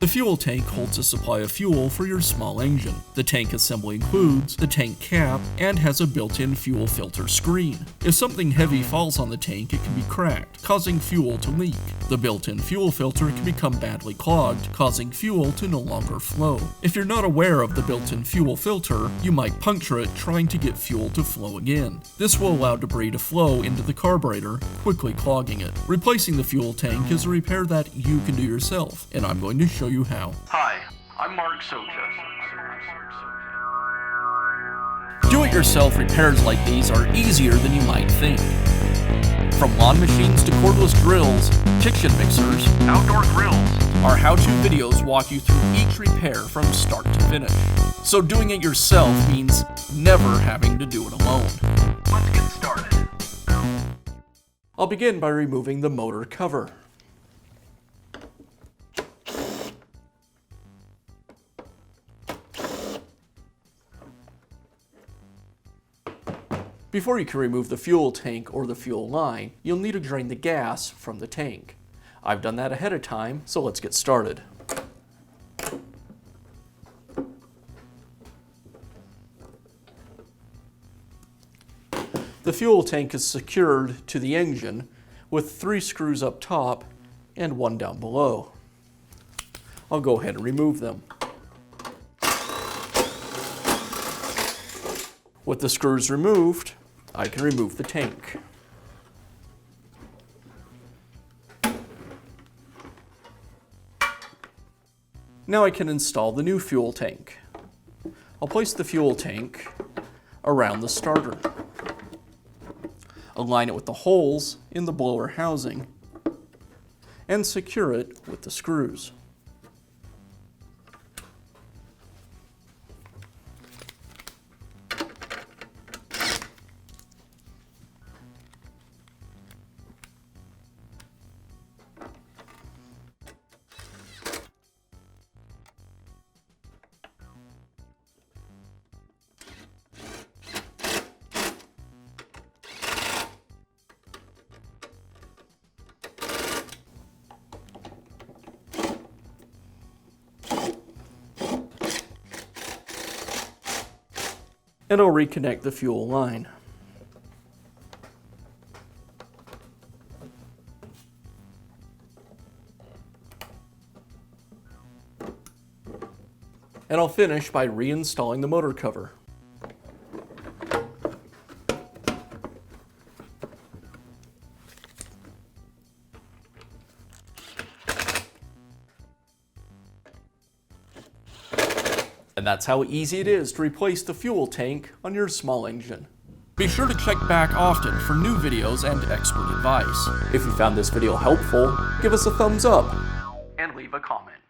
The fuel tank holds a supply of fuel for your small engine. The tank assembly includes the tank cap and has a built-in fuel filter screen. If something heavy falls on the tank, it can be cracked, causing fuel to leak. The built-in fuel filter can become badly clogged, causing fuel to no longer flow. If you're not aware of the built-in fuel filter, you might puncture it trying to get fuel to flow again. This will allow debris to flow into the carburetor, quickly clogging it. Replacing the fuel tank is a repair that you can do yourself, and I'm going to show you how. Hi, I'm Mark Socha. Do-it-yourself repairs like these are easier than you might think. From lawn machines to cordless drills, kitchen mixers, Outdoor grills. our how-to videos walk you through each repair from start to finish. So doing it yourself means never having to do it alone. Let's get started. I'll begin by removing the motor cover. Before you can remove the fuel tank or the fuel line, you'll need to drain the gas from the tank. I've done that ahead of time, so let's get started. The fuel tank is secured to the engine with 3 screws up top and 1 down below. I'll go ahead and remove them. With the screws removed, I can remove the tank. Now I can install the new fuel tank. I'll place the fuel tank around the starter. Align it with the holes in the blower housing and secure it with the screws. And I'll reconnect the fuel line. And I'll finish by reinstalling the motor cover. And that's how easy it is to replace the fuel tank on your small engine. Be sure to check back often for new videos and expert advice. If you found this video helpful, give us a thumbs up And leave a comment.